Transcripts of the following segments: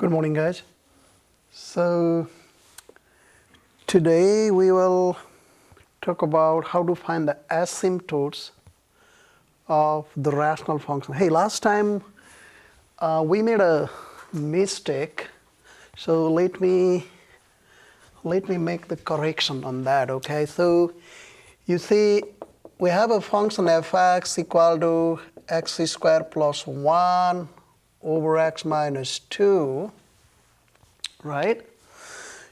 Good morning, guys. So today we will talk about how to find the asymptotes of the rational function. Hey, last time we made a mistake, so let me make the correction on that. Okay, so you see we have a function f(x) equal to x squared plus 1 over x minus 2, right?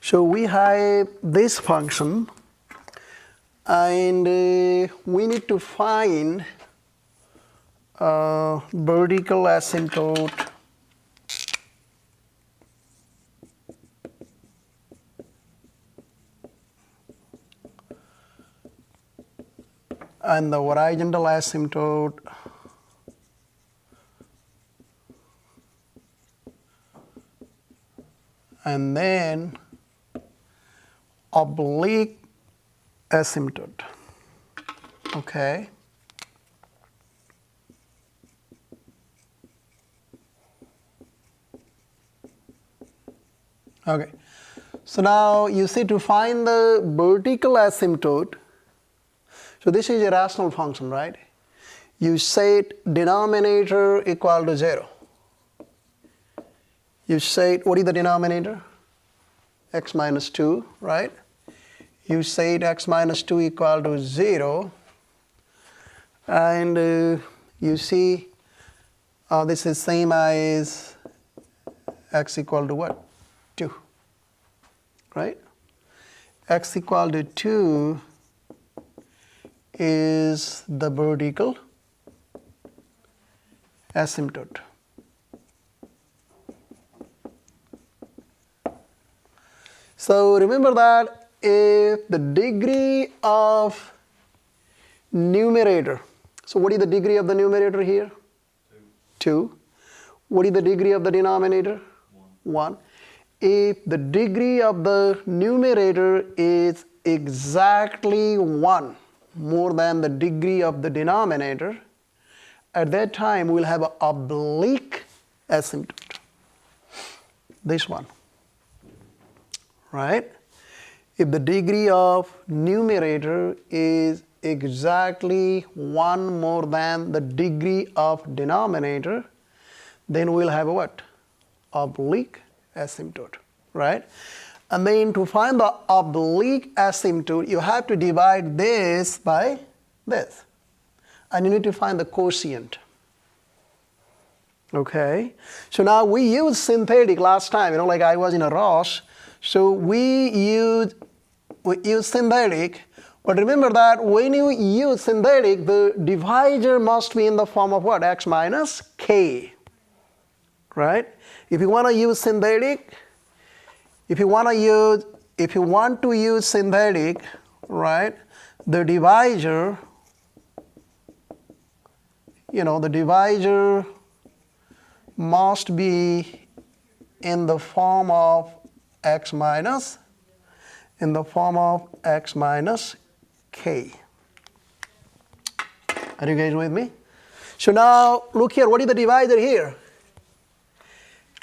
So we have this function, and we need to find vertical asymptote and the horizontal asymptote and then oblique asymptote. Okay. Okay. So now you see, to find the vertical asymptote, so this is a rational function, right? You set denominator equal to 0. You set, what is the denominator? X minus 2, right? You set x minus 2 equal to 0. And you see this is same as x equal to what? 2, right? X equal to 2 is the vertical asymptote. So remember that if the degree of numerator, so what is the degree of the numerator here? 2. What is the degree of the denominator? 1. If the degree of the numerator is exactly 1 more than the degree of the denominator, at that time we'll have an oblique asymptote. This one. Right? If the degree of numerator is exactly 1 more than the degree of denominator, then we'll have a what? Oblique asymptote, right? And then to find the oblique asymptote, you have to divide this by this. And you need to find the quotient. Okay? So now we used synthetic last time, like I was in a rush. So we use synthetic, but remember that when you use synthetic, the divisor must be in the form of what? X minus k, right? If you want to use synthetic, if you want to use synthetic, right, the divisor, the divisor must be in the form of x minus k. Are you guys with me? So now look here, what is the divisor here?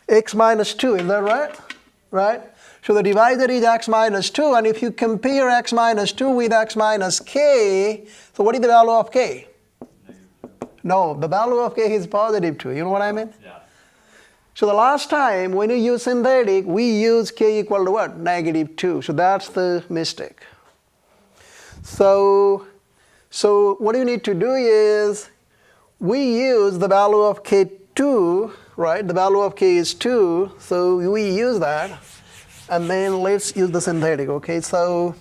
X minus 2, is that right? Right? So the divisor is x minus 2, and if you compare x minus 2 with x minus k, so what is the value of k? No, the value of k is positive 2. You know what I mean? Yeah. So the last time when you use synthetic, we use k equal to what? Negative 2. So that's the mistake. So what you need to do is, we use the value of k2, right? The value of k is 2, so we use that. And then let's use the synthetic, okay? So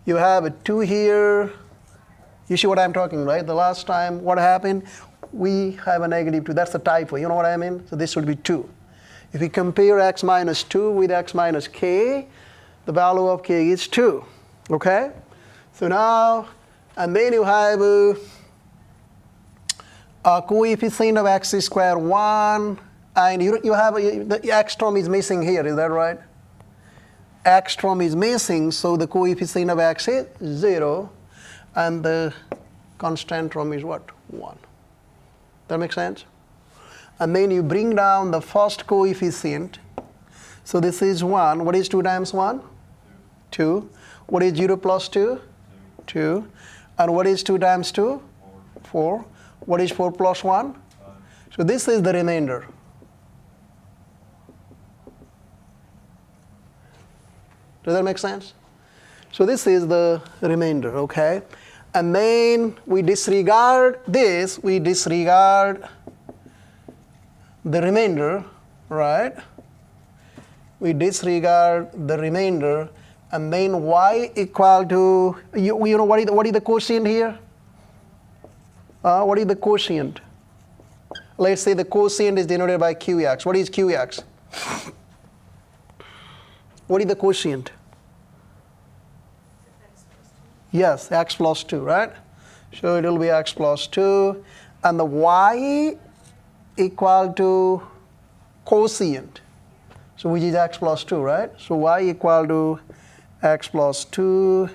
you have a 2 here. You see what I'm talking, right? The last time, what happened? We have a negative 2. That's the typo. You know what I mean? So this would be 2. If we compare x minus 2 with x minus k, the value of k is 2. Okay? So now, and then you have a coefficient of x squared 1, and you have the x term is missing here. Is that right? X term is missing, so the coefficient of x is 0, and the constant term is what? 1. That makes sense? And then you bring down the first coefficient So this is 1. What is 2 times 1? 2. What is 0 plus 2? 2. And what is 2 times 2? 4. What is 4 plus 1? So this is the remainder. Does that make sense? So this is the remainder, okay? And then we disregard this, we disregard the remainder, right? We disregard the remainder, and then y equal to, you know, what is the quotient here? What is the quotient? Let's say the quotient is denoted by qx. What is qx? What is the quotient? Yes, x plus 2, right? So it will be x plus 2. And the y equal to quotient. So which is x plus 2, right? So y equal to x plus 2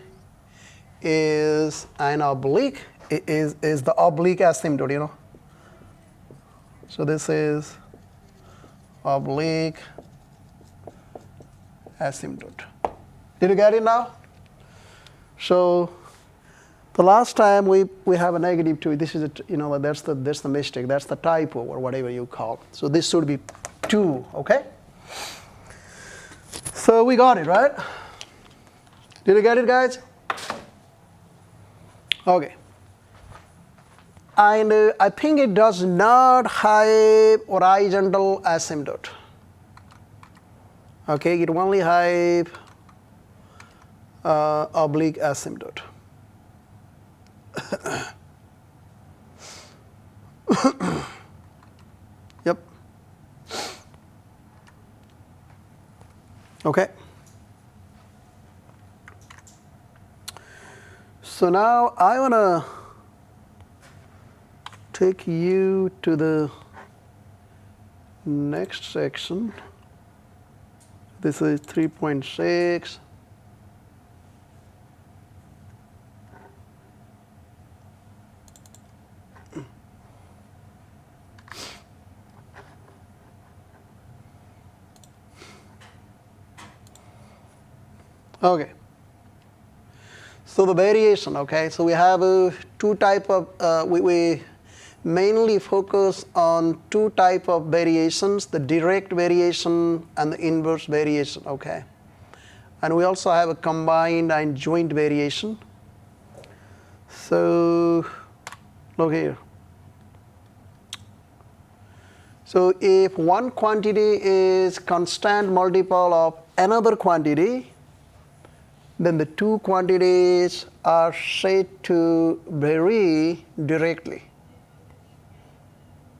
is an oblique, is the oblique asymptote, you know. So this is oblique asymptote. Did you get it now? So the last time we have a negative 2. This is a, you know, that's the mistake. That's the typo or whatever you call. So this should be 2. Okay. So we got it, right? Did you get it, guys? Okay. And I think it does not have horizontal asymptote. Okay, it only have oblique asymptote. Yep. Okay. So now I want to take you to the next section. This is 3.6. Okay. So the variation, okay. So we have two type of, we mainly focus on two type of variations, the direct variation and the inverse variation, okay. And we also have a combined and joint variation. So look here. So if one quantity is constant multiple of another quantity, then the two quantities are said to vary directly.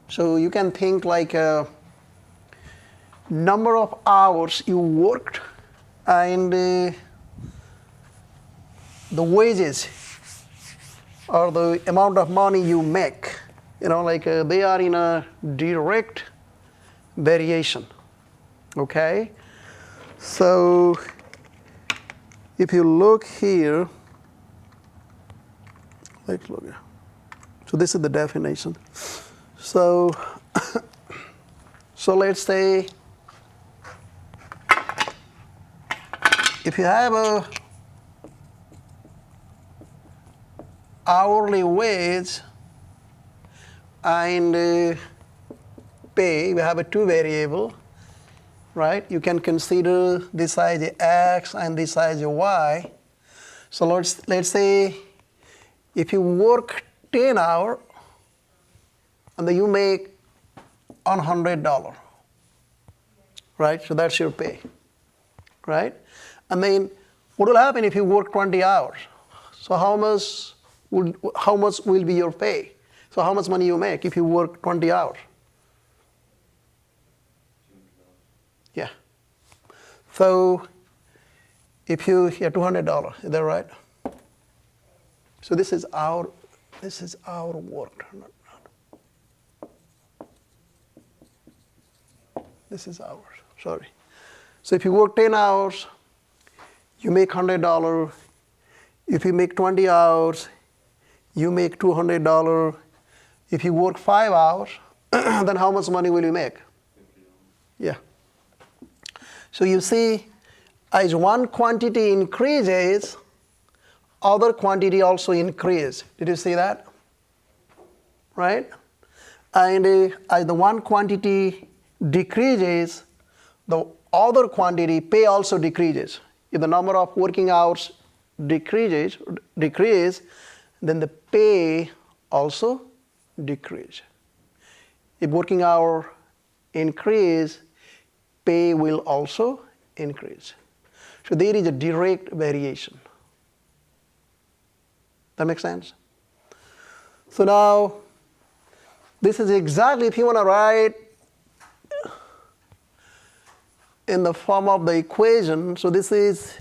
So you can think like a number of hours you worked and the wages or the amount of money you make, you know, like they are in a direct variation, okay? So if you look here, let's look here. So this is the definition. So, so let's say if you have a hourly wage and pay, we have a two variable, right? You can consider this as a x and this as a y. So let's say if you work 10 hours and then you make $100, right? So that's your pay, right? And then what will happen if you work 20 hours? So how much will be your pay? So how much money you make if you work 20 hours? Yeah. So if you, yeah, $200, is that right? So this is our work. This is ours, sorry. So if you work 10 hours, you make $100. If you make 20 hours, you make $200. If you work 5 hours, then how much money will you make? Yeah. So you see, as one quantity increases, other quantity also increase. Did you see that? Right? And as the one quantity decreases, the other quantity pay also decreases. If the number of working hours decrease, then the pay also decrease. If working hour increase, pay will also increase. So there is a direct variation. That makes sense? So now, this is exactly, if you want to write in the form of the equation, so this is,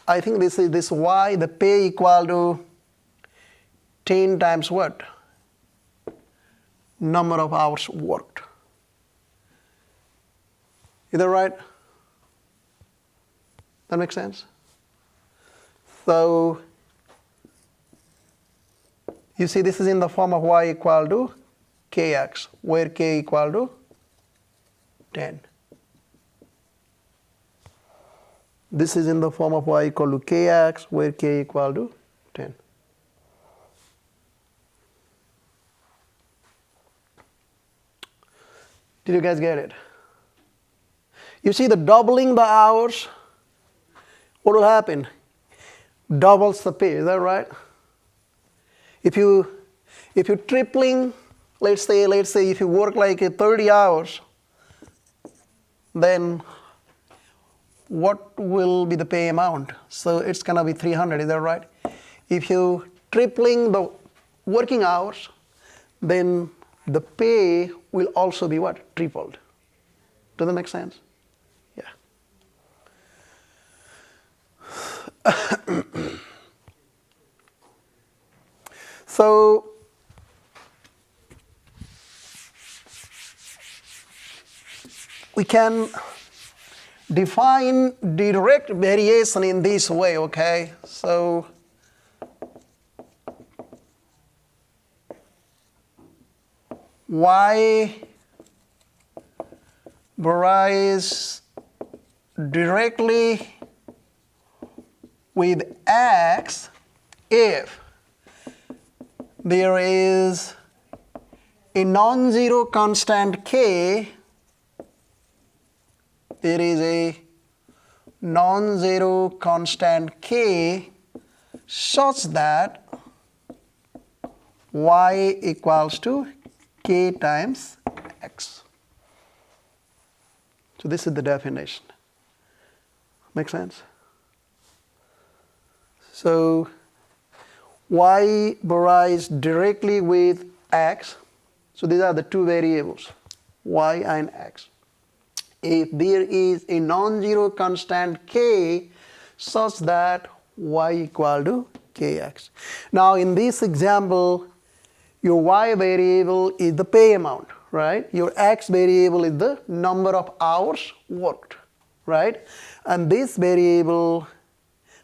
I think this is this y, the pay equal to 10 times what? Number of hours worked. Is that right? That makes sense? So, you see this is in the form of y equal to kx, where k equal to 10. This is in the form of y equal to kx, where k equal to 10. Did you guys get it? You see the doubling the hours, what will happen? Doubles the pay, is that right? If you tripling, let's say if you work like 30 hours, then what will be the pay amount? So it's gonna be 300, is that right? If you tripling the working hours, then the pay will also be what? Tripled. Does that make sense? Yeah. So we can define direct variation in this way, okay? So y varies directly with x if there is a non-zero constant k, there is a non-zero constant k such that y equals to k times x. So this is the definition. Make sense? So y varies directly with x. So these are the two variables, y and x. If there is a non-zero constant k such that y equal to kx. Now in this example, your y variable is the pay amount, right? Your x variable is the number of hours worked, right? And this variable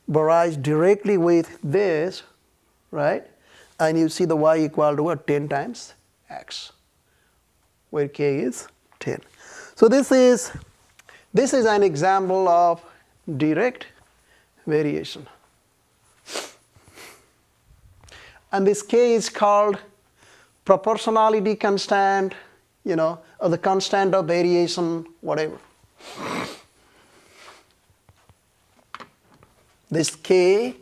varies directly with this, right? And you see the y equal to what? 10 times x, where k is 10. So this is an example of direct variation. And this k is called proportionality constant, or the constant of variation, whatever. This k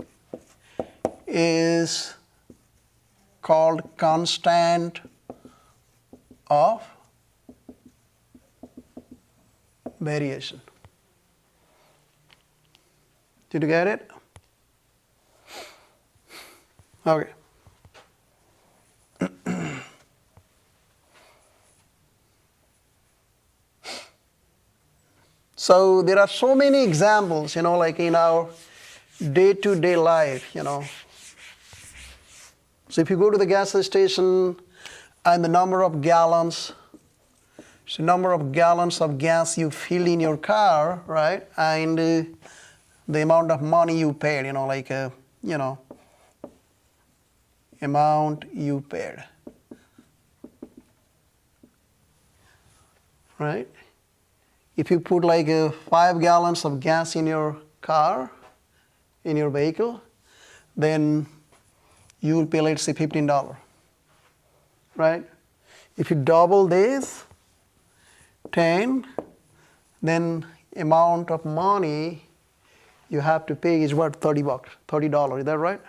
is called constant of variation. Did you get it? Okay. So there are so many examples, like in our day-to-day life, So if you go to the gas station and the number of gallons, so number of gallons of gas you fill in your car, right? And the amount of money you paid, amount you paid, right? if you put like 5 gallons of gas in your car, in your vehicle, then you will pay, let's say, $15, right? If you double this, 10, then amount of money you have to pay is what? $30, $30, is that right?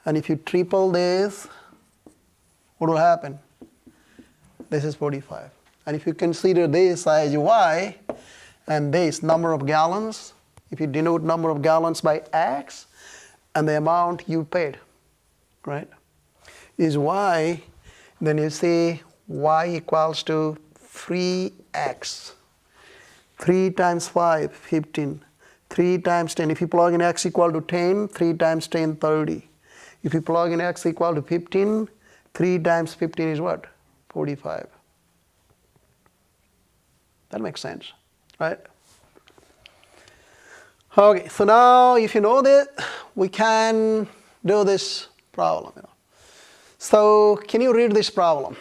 And if you triple this, what will happen? This is 45. And if you consider this as Y and this number of gallons, if you denote number of gallons by X and the amount you paid, right, is Y, then you say Y equals to 3X. 3 times 5, 15. 3 times 10. If you plug in X equal to 10, 3 times 10, 30. If you plug in X equal to 15, 3 times 15 is what? 45. That makes sense, right? Okay, so now if you know that, we can do this problem. So can you read this problem?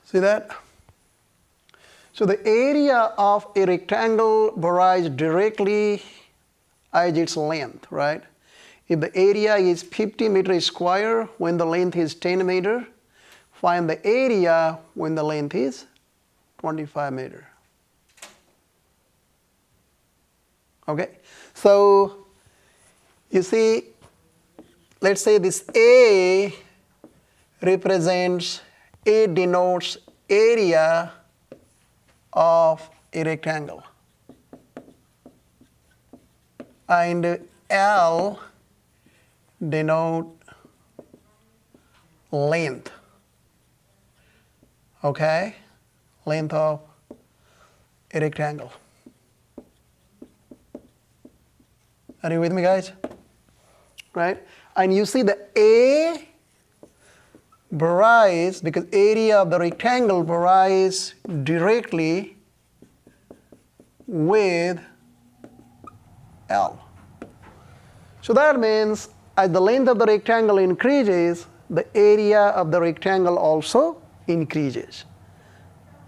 See that? So the area of a rectangle varies directly as its length, right? If the area is 50 meters square when the length is 10 meters, find the area when the length is 25 meters. Okay, so you see, let's say this A represents, A denotes area of a rectangle, and L denote length, okay, length of a rectangle. Are you with me, guys? Right? And you see the A varies because area of the rectangle varies directly with L. So that means as the length of the rectangle increases, the area of the rectangle also increases,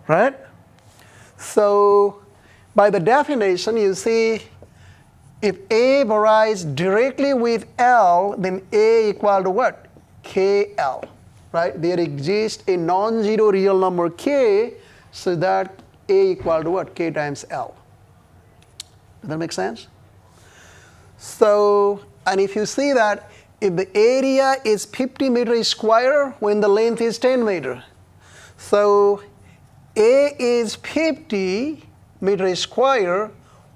right? So by the definition, you see, if A varies directly with L, then A equal to what? KL, right? There exists a non-zero real number K, so that A equal to what? K times L. Does that make sense? So, and if you see that, if the area is 50 meters square when the length is 10 meters, so A is 50 meters square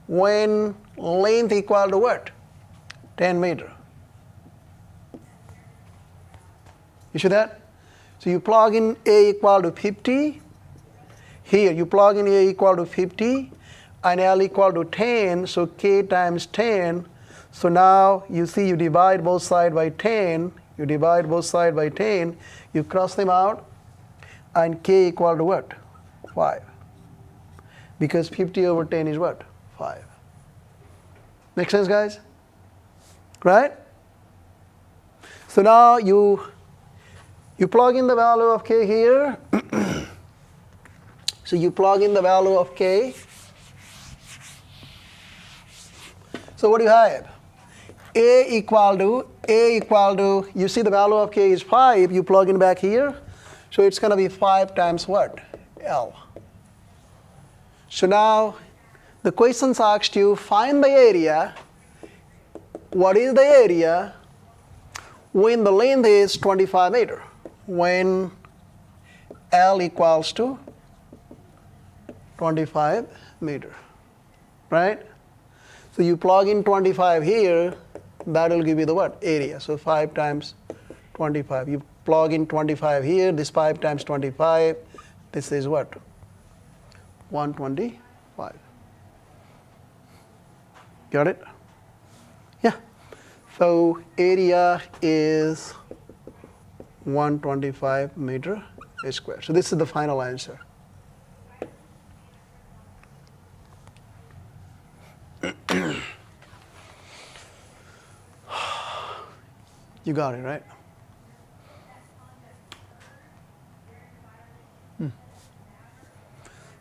when length equal to what? 10 meters. You see that? So you plug in A equal to 50. Here you plug in A equal to 50 and L equal to 10, so K times 10. So now you see you divide both sides by 10. You divide both sides by 10. You cross them out and K equal to what? 5. Because 50 over 10 is what? 5. Make sense, guys? Right? So now you plug in the value of K here. So you plug in the value of K. So what do you have? A equal to, you see the value of K is 5, you plug in back here. So it's going to be 5 times what? L. So now the questions asked you, find the area. What is the area when the length is 25 meters? When L equals to 25 meters, right? So you plug in 25 here, that will give you the what? Area. So 5 times 25. You plug in 25 here, this 5 times 25, this is what? 125. Got it? Yeah. So area is 125 meter square. So this is the final answer. You got it, right?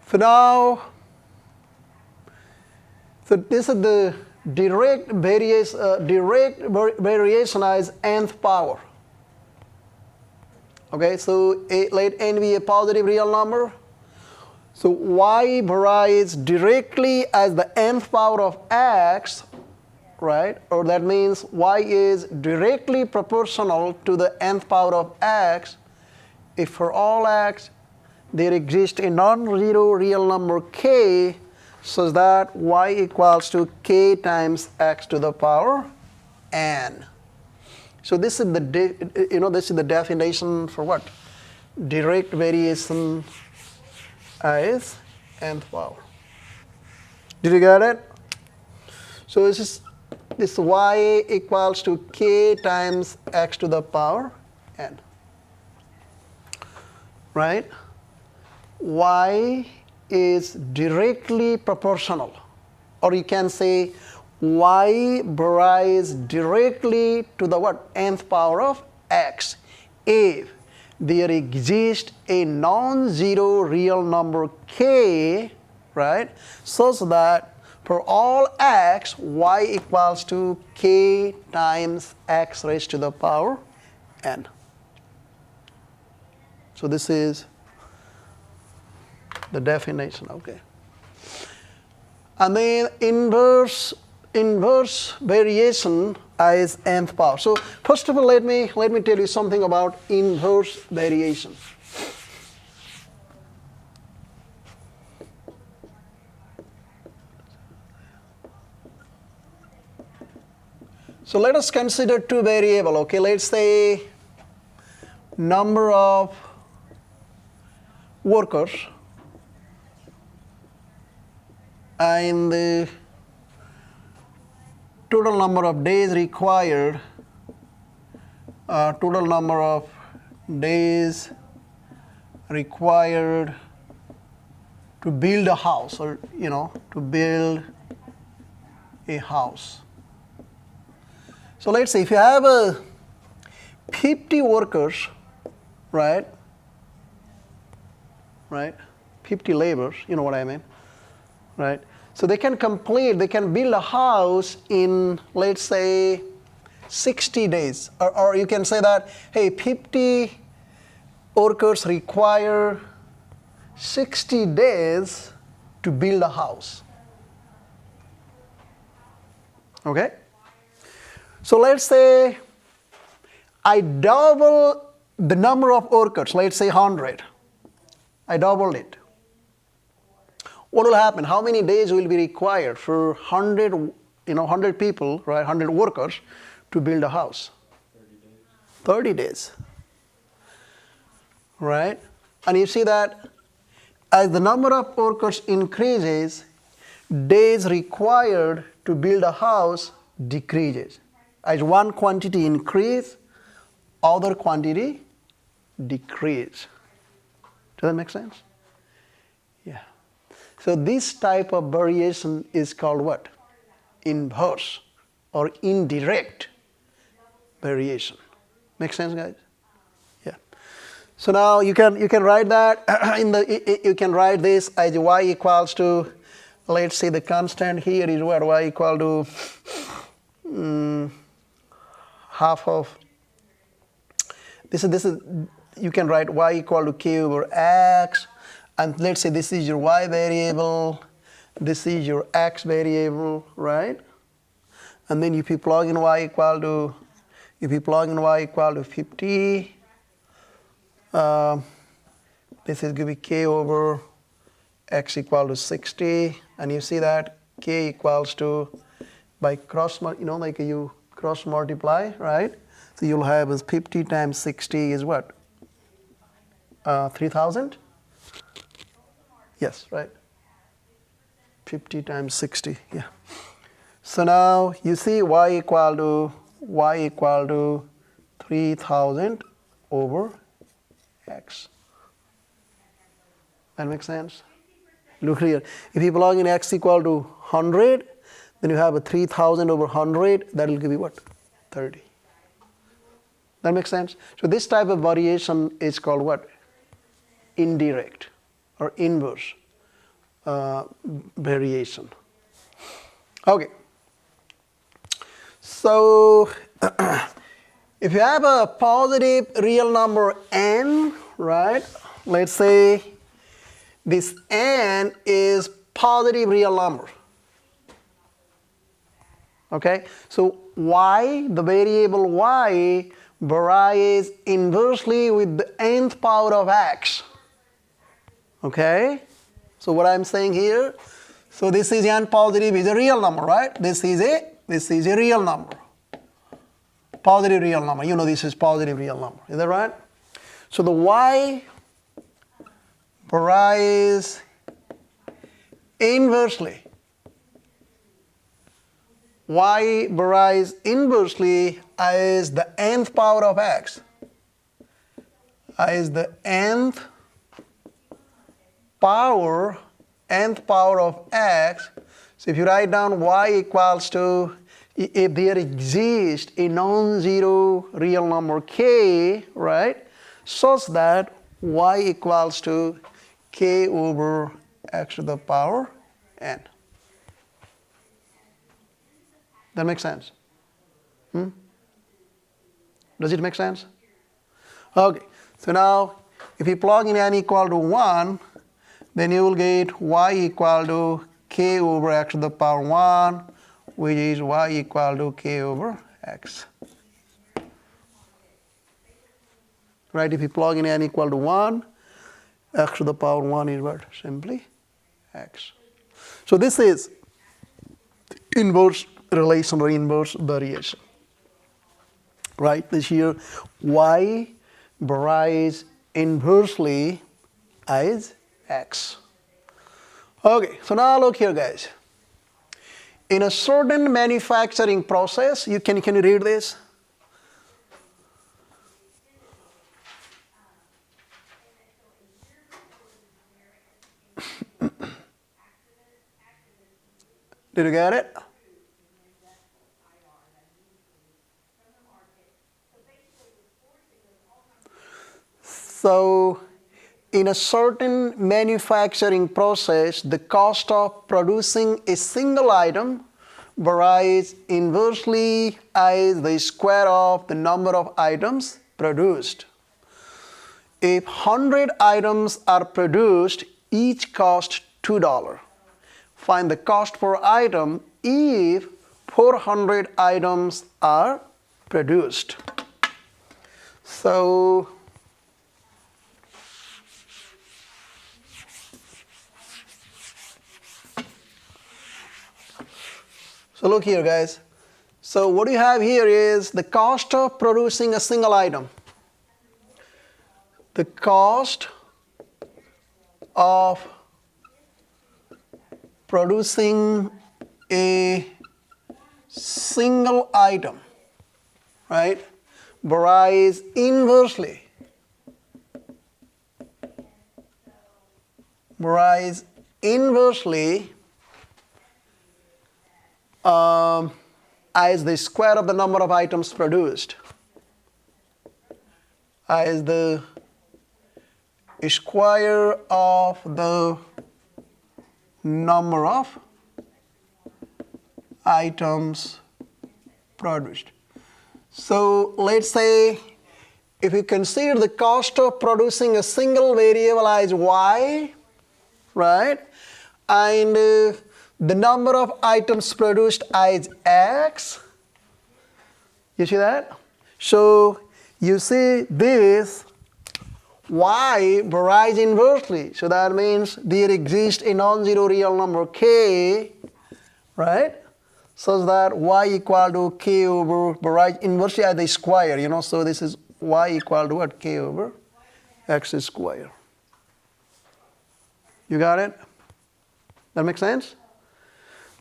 So now, so this is the direct variation as nth power. Okay, so let n be a positive real number. So y varies directly as the nth power of x, right? Or that means y is directly proportional to the nth power of x if for all x there exists a non-zero real number k such that y equals to k times x to the power n. So this is the this is the definition for what? Direct variation as nth power. Did you get it? So this y equals to k times x to the power n. Right? Y is directly proportional, or you can say y varies directly to the what? Nth power of x if there exists a non-zero real number k, right, such that for all x, y equals to k times x raised to the power n. So this is the definition, okay. And then inverse variation as nth power. So first of all, let me tell you something about inverse variation. So let us consider two variables, okay. Let's say number of workers and the total number of days required, total number of days required to build a house, or to build a house. So let's say if you have 50 workers, right? 50 laborers, you know what I mean, right? So they can build a house in, let's say, 60 days. Or you can say that, hey, 50 workers require 60 days to build a house. Okay? So let's say I double the number of workers, let's say 100. I doubled it. What will happen? How many days will be required for 100 people, right, 100 workers to build a house? 30 days. Right? And you see that as the number of workers increases, days required to build a house decreases. As one quantity increase, other quantity decrease. Does that make sense? Yeah. So this type of variation is called what? Inverse or indirect variation. Make sense, guys? Yeah. So now you can write that you can write this as y equals to, let's say the constant here is what? Y equal to half of this is you can write y equal to k over x, and let's say this is your y variable, this is your x variable, right? And then if you plug in y equal to 50, this is going to be k over x equal to 60, and you see that k equals to, by cross, like you cross multiply, right? So you'll have is 50 times 60 is what? 3,000? Yes, right? 50 times 60, yeah. So now you see y equal to 3,000 over x. That makes sense? Look here. If you plug in x equal to 100, then you have a 3000 over 100. That will give you what? 30. That makes sense? So this type of variation is called what? Indirect or inverse variation. Okay. So if you have a positive real number n, right? Let's say this n is positive real number. Okay? So y, the variable y, varies inversely with the nth power of x. Okay? So what I'm saying here, so this is n positive is a real number, right? This is a real number. Positive real number. You know this is positive real number. Is that right? So the y varies inversely. Y varies inversely as the nth power of x. As the nth power of x. So if you write down y equals to, if there exists a non-zero real number k, right, such that y equals to k over x to the power n. That makes sense? Does it make sense? Okay, so now if you plug in n equal to 1, then you will get y equal to k over x to the power 1, which is y equal to k over x. Right, if you plug in n equal to 1, x to the power 1 is what? Simply x. So this is inverse relation or inverse variation. Right, this here y varies inversely as x. Okay, so now look here, guys. In a certain manufacturing process, can you read this? Did you get it? So in a certain manufacturing process, the cost of producing a single item varies inversely as the square of the number of items produced. If 100 items are produced, each costs $2. Find the cost per item if 400 items are produced. So look here, guys. So what you have here is the cost of producing a single item. The cost of producing a single item, right, varies inversely. As the square of the number of items produced. As the square of the number of items produced. So let's say if you consider the cost of producing a single variable as y, right, and the number of items produced as x, you see that? So you see this y varies inversely. So that means there exists a non-zero real number k, right? Such that y equal to k over varies inversely as the square, you know. So this is y equal to what? K over x square. You got it? That makes sense?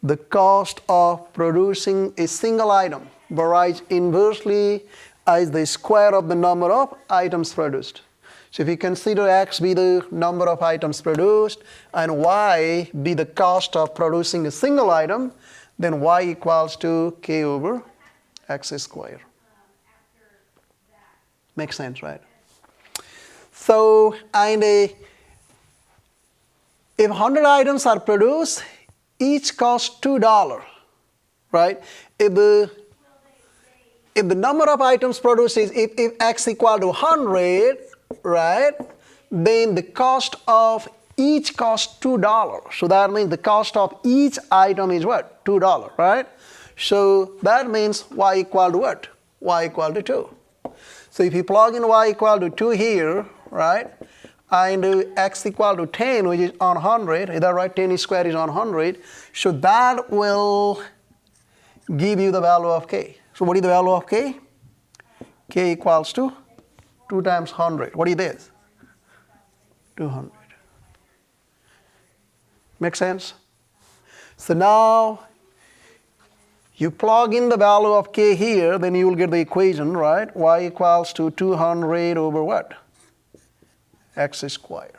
The cost of producing a single item varies inversely as the square of the number of items produced. So if you consider x be the number of items produced and y be the cost of producing a single item, then y equals to k over x squared. Makes sense, right? So, and if 100 items are produced, each costs $2, right? If the number of items produced is, if x equal to 100, right, then the cost of each costs $2. So that means the cost of each item is what? $2, right? So that means y equal to what? Y equal to 2. So if you plug in y equal to 2 here, right, and x equal to 10, which is on 100, is that right? 10 squared is on 100. So that will give you the value of k. So what is the value of k? K equals to 2 times 100. What is this? 200. Make sense? So now you plug in the value of k here, then you will get the equation, right? Y equals to 200 over what? X squared.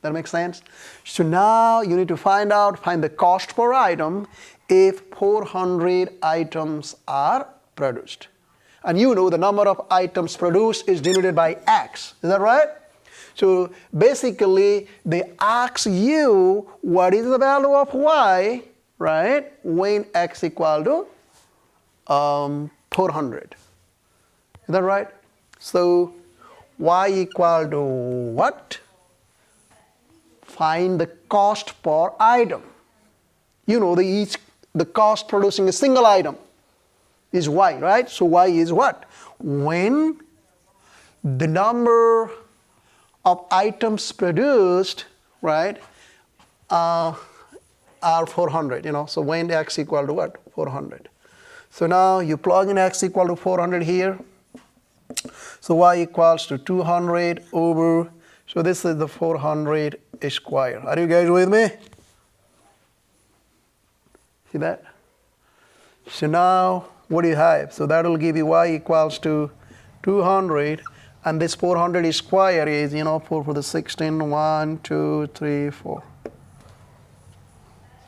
That makes sense? So now you need to find the cost per item if 400 items are produced. And you know the number of items produced is denoted by x. Is that right? So basically they ask you what is the value of y, right, when x equal to 400. Is that right? So y equal to what? Find the cost per item. You know the cost producing a single item is y, right? So y is what? When the number of items produced, right, are 400, you know. So when x equal to what? 400. So now you plug in x equal to 400 here. So y equals to 200 over, so this is the 400 square. Are you guys with me? See that? So now what do you have? So that will give you y equals to 200, and this 400 square is, you know, 4 for the 16, 1, 2, 3, 4.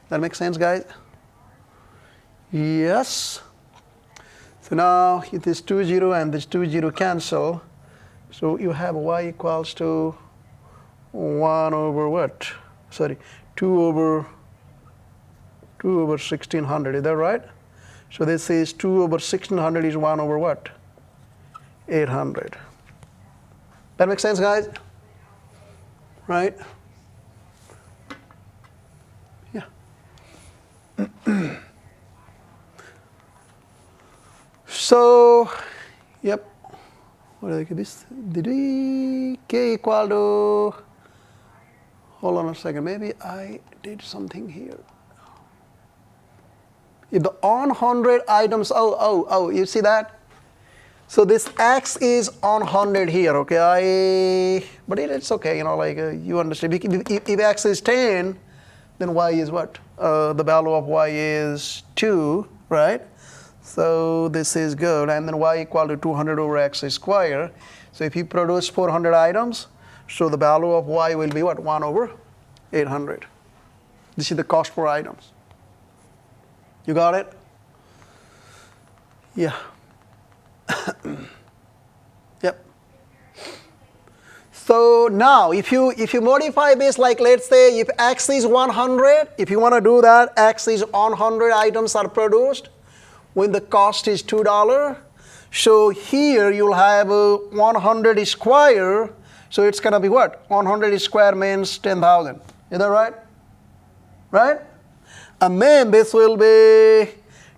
That makes sense, guys? Yes. So now if this 2, 0 and this 2, 0 cancel, so you have y equals to 1 over what? Sorry, 2 over 1600. Is that right? So this is 2 over 1600 is 1 over what? 800. That makes sense, guys? Right? Yeah. So, yep. What did I get this? Did we k equal to? Hold on a second. Maybe I did something here. If the on 100 items, you see that? So this x is on 100 here, okay? But it's okay, you know, like you understand. If x is 10, then y is what? The value of y is 2, right? So this is good. And then y equal to 200 over x squared. So if you produce 400 items, so the value of y will be what? 1 over 800. This is the cost per items. You got it? Yeah. Yep. So now if you modify this, like let's say if x is 100, if you want to do that, x is on 100 items are produced when the cost is $2. So here you'll have 100 square, so it's going to be what? 100 square means 10,000. Is that right? Right? And then this will be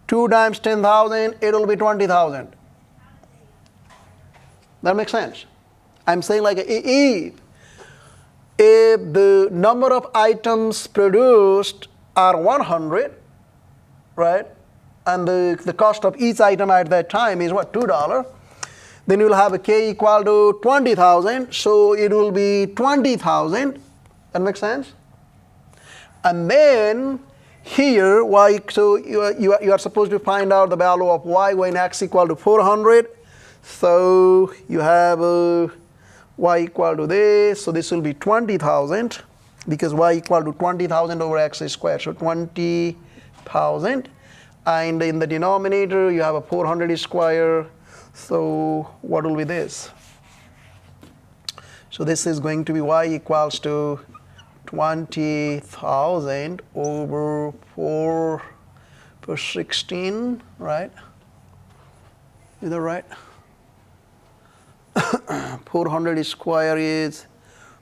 2 times 10,000, it will be 20,000. That makes sense? I'm saying like if the number of items produced are 100, right? And the cost of each item at that time is what? $2. Then you'll have a k equal to 20,000, so it will be 20,000. That makes sense? And then here, y, so you are supposed to find out the value of y when x equal to 400. So you have y equal to this, so this will be 20,000 because y equal to 20,000 over x squared, so 20,000, and in the denominator you have a 400 square, so what will be this? So this is going to be y equals to 20,000 over 4 per 16, right? Is that right? 400 square is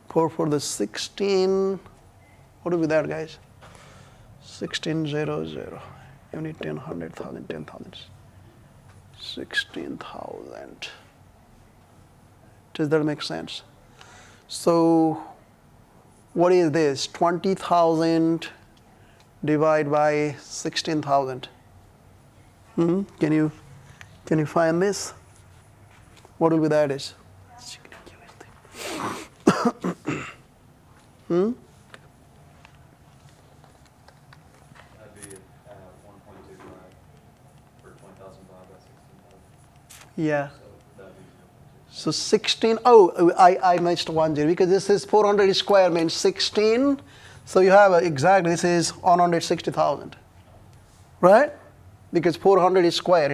4 for the 16. What will be that, guys? 1600. You need 10, 100,000, 10,000. 16,000. Does that make sense? So what is this? 20,000 divided by 16,000. Can you find this? What will be that is? That'd be 1.25 for 20,000 divided by 16,000. Yeah. So that'd be 0.2. So 16, oh, I missed 1 0 because this is 400 square means 16. So you have exactly, this is 160,000, right? Because 400 is square,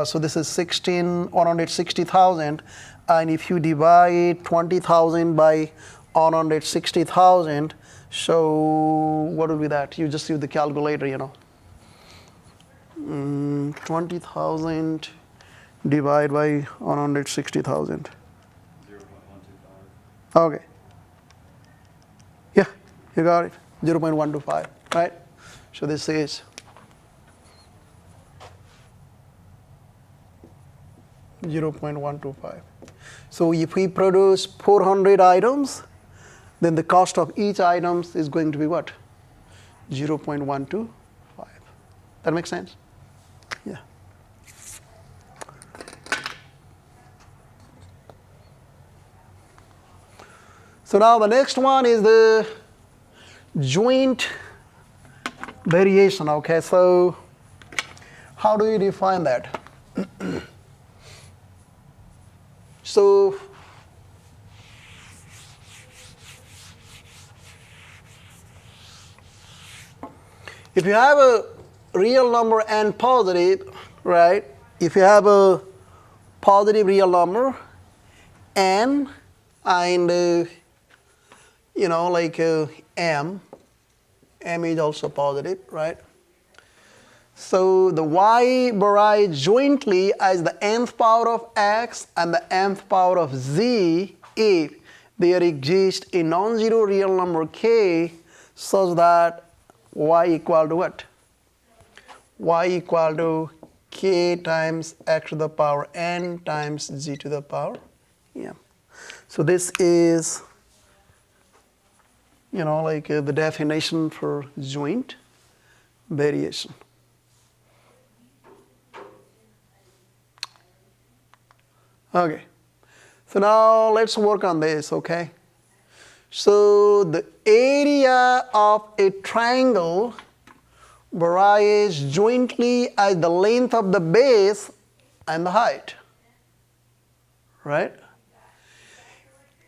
so this is 160,000. And if you divide 20,000 by 160,000, so what will be that? You just use the calculator, 20,000 divided by 160,000. 0.125. Okay. Yeah, you got it. 0.125, right? So this is 0.125. So if we produce 400 items, then the cost of each item is going to be what? 0.125. That makes sense? Yeah. So now the next one is the joint variation. Okay, so how do you define that? So if you have a real number and positive, right? If you have a positive real number n and m is also positive, right? So the y varies jointly as the nth power of x and the nth power of z if there exists a non-zero real number k such that y equal to what? Y equal to k times x to the power n times z to the power m. So this is the definition for joint variation. Okay, so now let's work on this, okay? So the area of a triangle varies jointly as the length of the base and the height, right?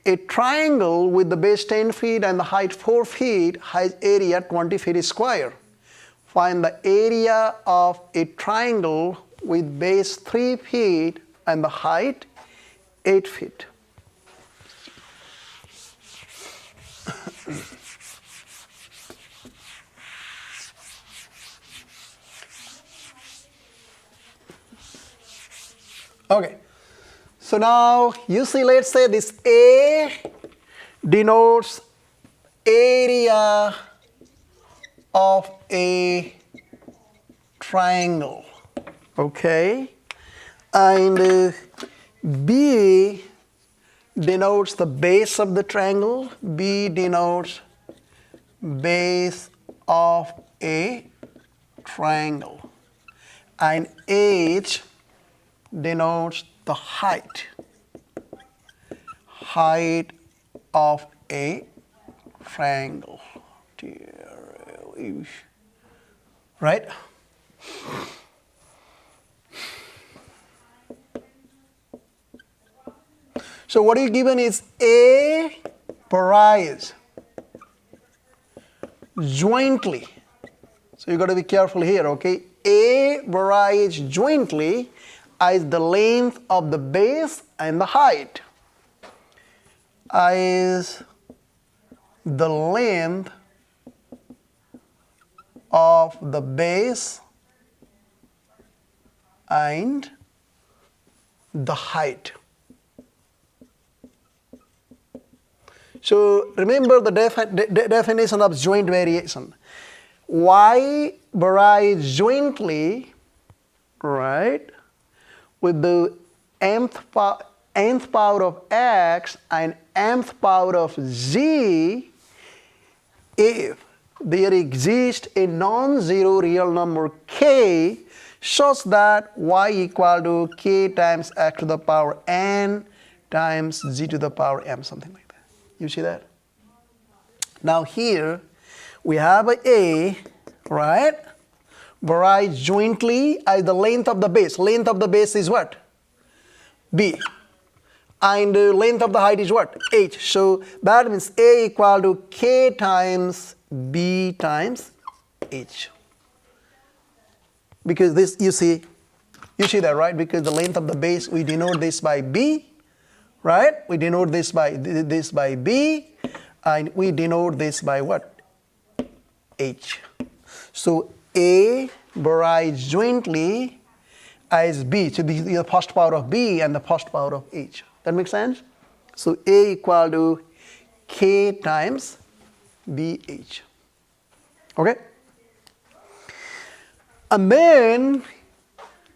A triangle with the base 10 feet and the height 4 feet has area 20 feet square. Find the area of a triangle with base 3 feet and the height 8 feet. Okay, so now you see, let's say this A denotes area of a triangle, okay, and B denotes the base of the triangle. B denotes base of a triangle, and H denotes the height of a triangle, right? So what you given is A varies jointly. So you got to be careful here, okay? A varies jointly as the length of the base and the height. Is the length of the base and the height. So remember the definition of joint variation. Y varies jointly, right, with the nth power of x and nth power of z if there exists a non-zero real number k such that y equal to k times x to the power n times z to the power m, something like that. You see that? Now here we have a, right, varies jointly as the length of the base. Length of the base is what? B. And the length of the height is what? H. So that means A equal to K times B times H. Because this, you see that, right? Because the length of the base, we denote this by B, right? We denote this by B, and we denote this by what? H. So A varies jointly as B. So this is the first power of B and the first power of H. That makes sense? So A equal to K times BH. Okay? And then,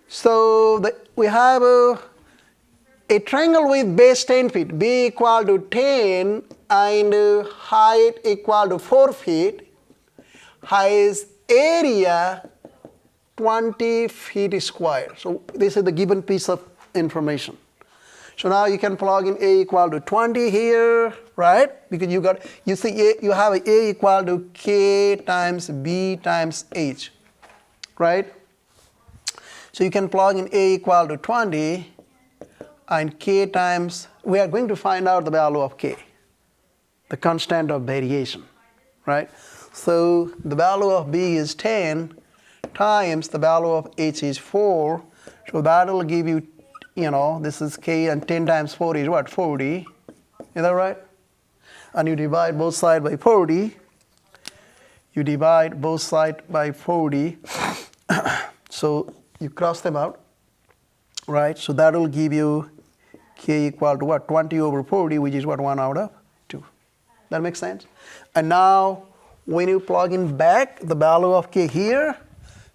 so we have a triangle with base 10 feet, B equal to 10 and height equal to 4 feet, has area 20 feet square. So this is the given piece of information. So now you can plug in A equal to 20 here, right? Because you see you have A equal to K times B times H, right? So you can plug in A equal to 20 and K times, we are going to find out the value of K, the constant of variation, right? So the value of B is 10 times the value of H is 4. So that will give you, this is K, and 10 times 4 is what? 40. Is that right? And you divide both sides by 40. You divide both sides by 40. So you cross them out, right? So that will give you K equal to what? 20 over 40, which is what? 1 out of 2. That makes sense? And now when you plug in back the value of K here,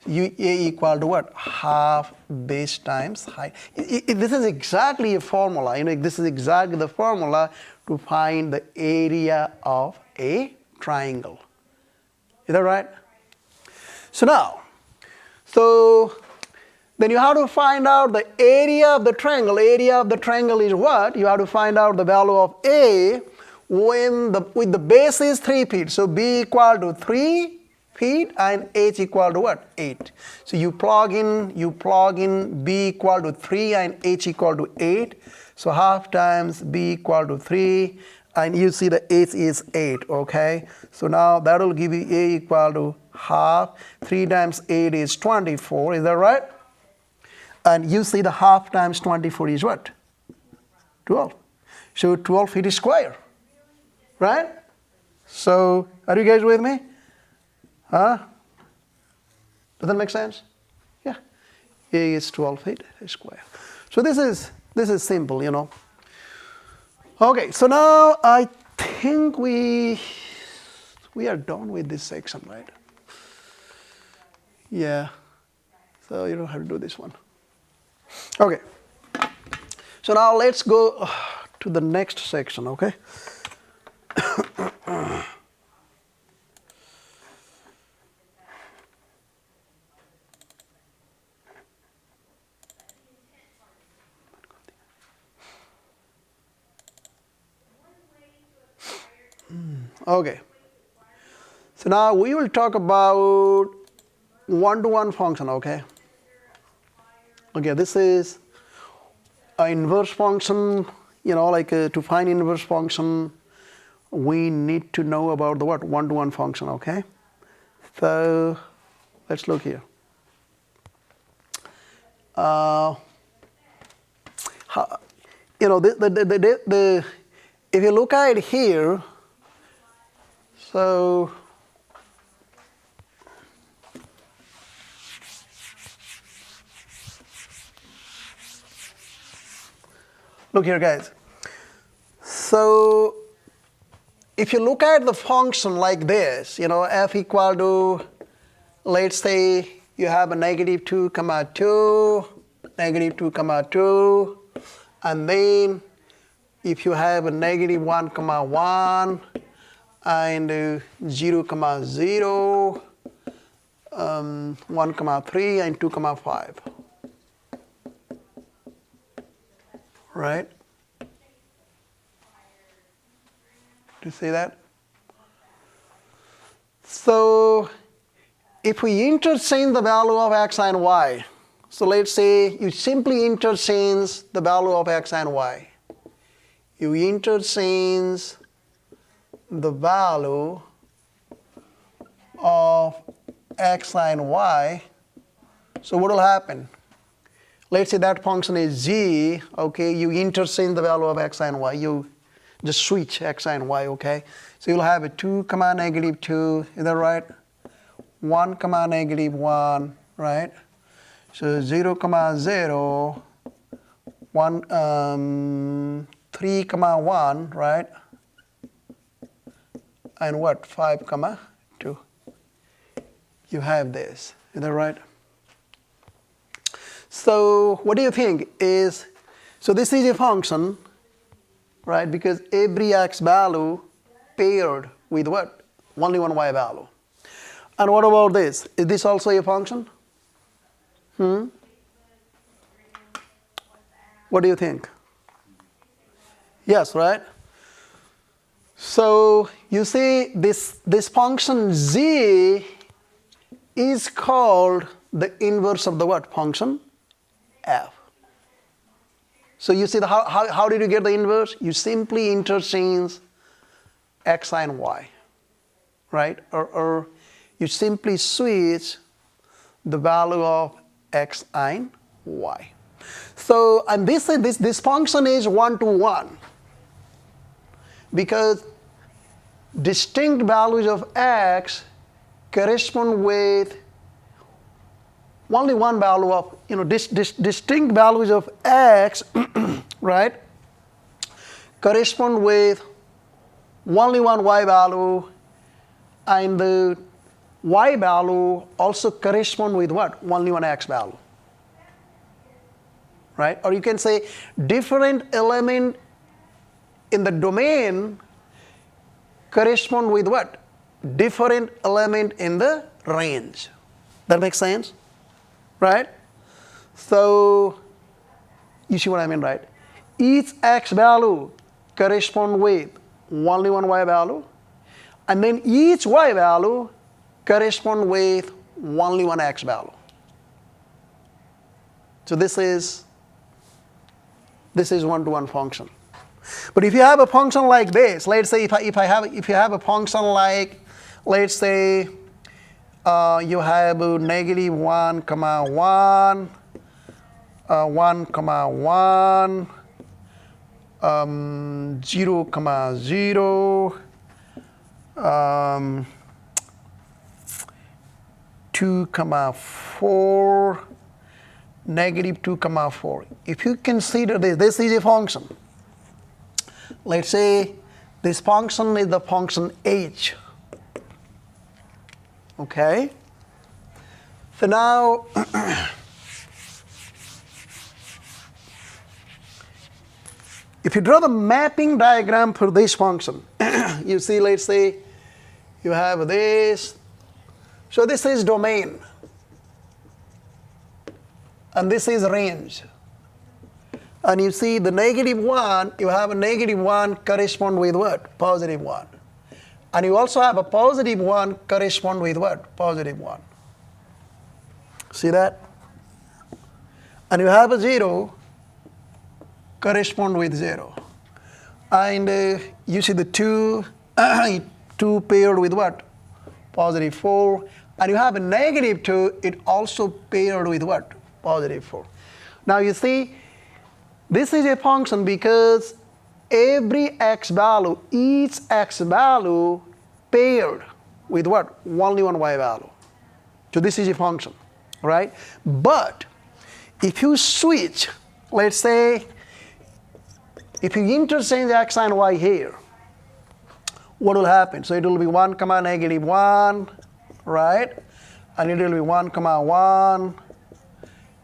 A equal to what? Half base times height. This is exactly a formula. This is exactly the formula to find the area of a triangle. Is that right? So now, then you have to find out the area of the triangle. Area of the triangle is what? You have to find out the value of A with the base is 3 feet. So B equal to 3 feet and H equal to what? 8. So you plug in B equal to 3 and H equal to 8. So half times B equal to 3, and you see the H is 8, okay? So now that will give you A equal to half. 3 times 8 is 24, is that right? And you see the half times 24 is what? 12. So 12 feet square, right? So are you guys with me? Huh? Does that make sense? Yeah. A is 12 feet square. So this is simple, Okay, so now I think we are done with this section, right? Yeah. So you don't have to do this one. Okay. So now let's go to the next section, okay? Okay. So now we will talk about one-to-one function, okay? Okay, this is an inverse function, like to find inverse function, we need to know about the what? One-to-one function, okay? So let's look here. How, if you look at it here, so look here, guys. So if you look at the function like this, f equal to, let's say you have a negative 2 comma 2, negative 2 comma 2, and then if you have a negative 1 comma 1 and 0 comma 0, 1 comma 3 and 2 comma 5, right? Do you see that? So if we interchange the value of x and y, so let's say you simply interchange the value of x and y. You interchange the value of x and y, so what will happen? Let's say that function is g, okay, you interchange the value of x and y, you just switch x and y, okay? So you'll have a 2 comma negative 2, is that right? 1 comma negative 1, right? So 0 comma 0, 3 comma 1, right? And what? 5 comma 2. You have this, is that right? So what do you think is, so this is a function, right? Because every x value paired with what? Only one y value. And what about this? Is this also a function? What do you think? Yes, right? So you see this function z is called the inverse of the what? Function f. So you see how did you get the inverse? You simply interchange x and y, right? Or you simply switch the value of x and y. So, and this function is one-to-one because distinct values of x correspond with only one value of, distinct values of x, right, correspond with only one y value, and the y value also correspond with what? Only one x value, right? Or you can say different element in the domain correspond with what? Different element in the range. That makes sense? Right? So you see what I mean, right? Each x value correspond with only one y value, and then each y value correspond with only one x value. So this is one-to-one function. But if you have a function like this, let's say if you have a function like, let's say you have negative 1 comma 1, 1 comma 1, 0 comma 0, 2 comma 4, negative 2 comma 4. If you consider this is a function. Let's say this function is the function h. Okay? So now, if you draw the mapping diagram for this function, you see, let's say you have this. So this is domain. And this is range. And you see the negative 1, you have a negative 1 correspond with what? Positive 1. And you also have a positive 1 correspond with what? Positive 1. See that? And you have a 0 correspond with 0. And you see the 2, 2 paired with what? Positive 4. And you have a negative 2, it also paired with what? Positive 4. Now you see, this is a function because every x value, each x value paired with what? Only one y value. So this is a function, right? But if you switch, let's say, if you interchange x and y here, what will happen? So it will be 1 comma negative 1, right? And it will be 1 comma 1.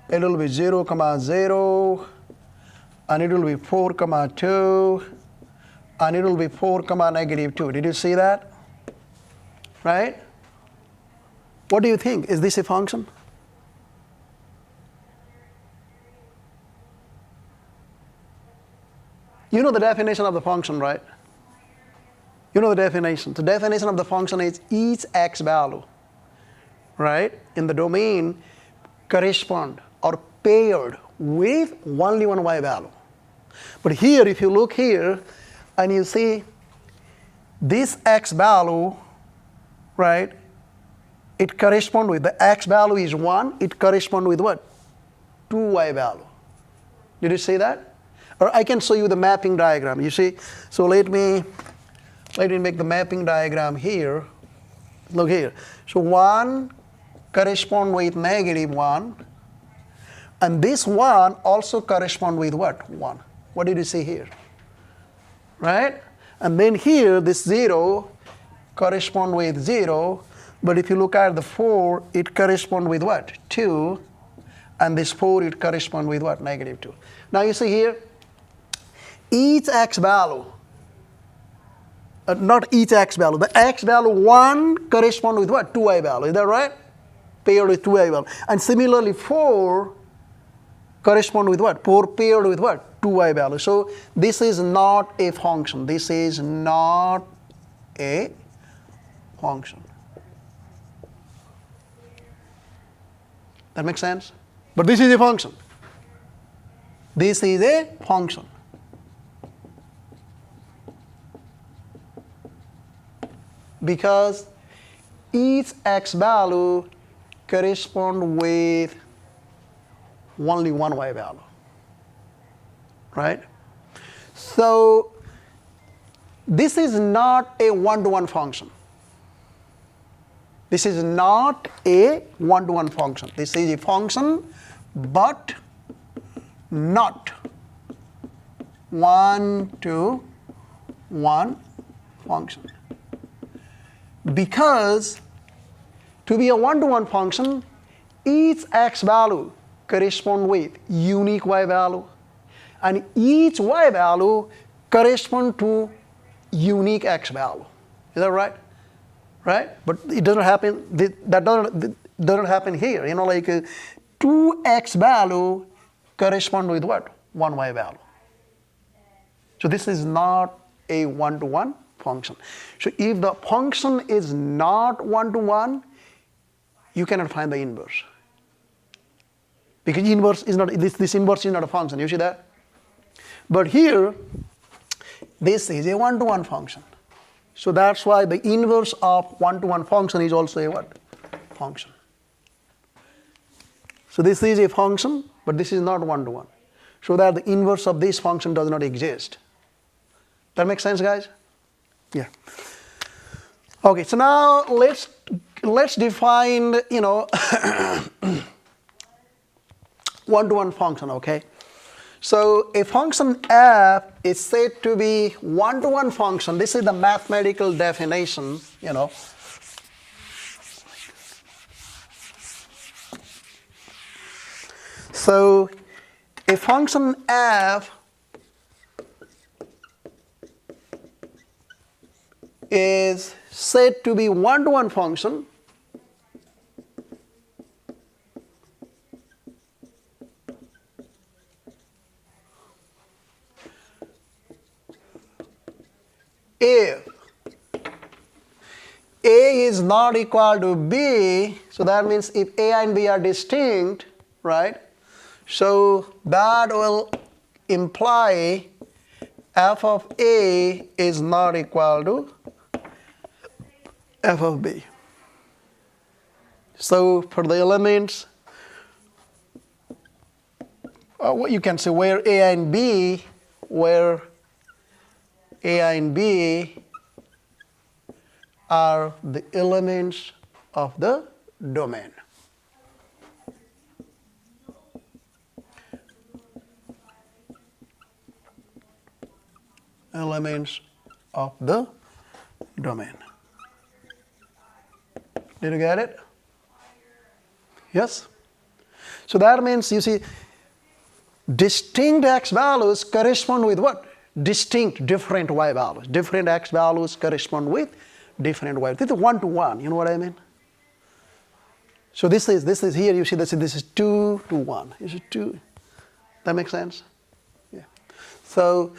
It will be 0 comma 0. And it will be 4 comma 2. And it will be 4 comma negative 2. Did you see that? Right? What do you think? Is this a function? You know the definition of the function, right? You know the definition. The definition of the function is each x value, right, in the domain correspond or paired with only one y value. But here, if you look here and you see this x value, right, it corresponds with, the x value is 1, it corresponds with what? 2y value. Did you see that? Or I can show you the mapping diagram. You see, so let me make the mapping diagram here. Look here. So 1 corresponds with negative 1. And this 1 also corresponds with what? 1. What did you see here? Right? And then here, this 0 corresponds with 0. But if you look at the 4, it corresponds with what? 2. And this 4, it corresponds with what? Negative 2. Now you see here, each x value, not each x value, the x value 1 corresponds with what? 2y value. Is that right? Paired with 2y value. And similarly, 4 corresponds with what? 4 paired with what? 2y value. So this is not a function. This is not a function. That makes sense? But this is a function. This is a function. Because each x value corresponds with only one y value, right? So this is not a one-to-one function. This is not a one-to-one function. This is a function, but not one-to-one function. Because to be a one-to-one function, each x value corresponds with unique y value, and each y value corresponds to unique x value. Is that right? Right? But it doesn't happen. That doesn't happen here. You know, like 2x value correspond with what? 1y value. So this is not a one-to-one function. So if the function is not one-to-one, you cannot find the inverse. Because inverse is not, this inverse is not a function. You see that? But here, this is a one-to-one function. So that's why the inverse of one-to-one function is also a what? Function. So this is a function, but this is not one-to-one. So that the inverse of this function does not exist. That makes sense, guys? Yeah. Okay, so now let's define, you know, one-to-one function, okay? So a function f is said to be one-to-one function. This is the mathematical definition, you know. So a function f is said to be one-to-one function if A is not equal to B. So that means if A and B are distinct, right? So that will imply f of A is not equal to f of B. So for the elements, what you can say where A and B, where A and B are the elements of the domain. Elements of the domain. Did you get it? Yes? So that means, you see, distinct x values correspond with what? Distinct different y values. Different x values correspond with different y. This is one-to-one, you know what I mean? So this is here, you see this is 2 to 1. This is 2. That makes sense? Yeah. So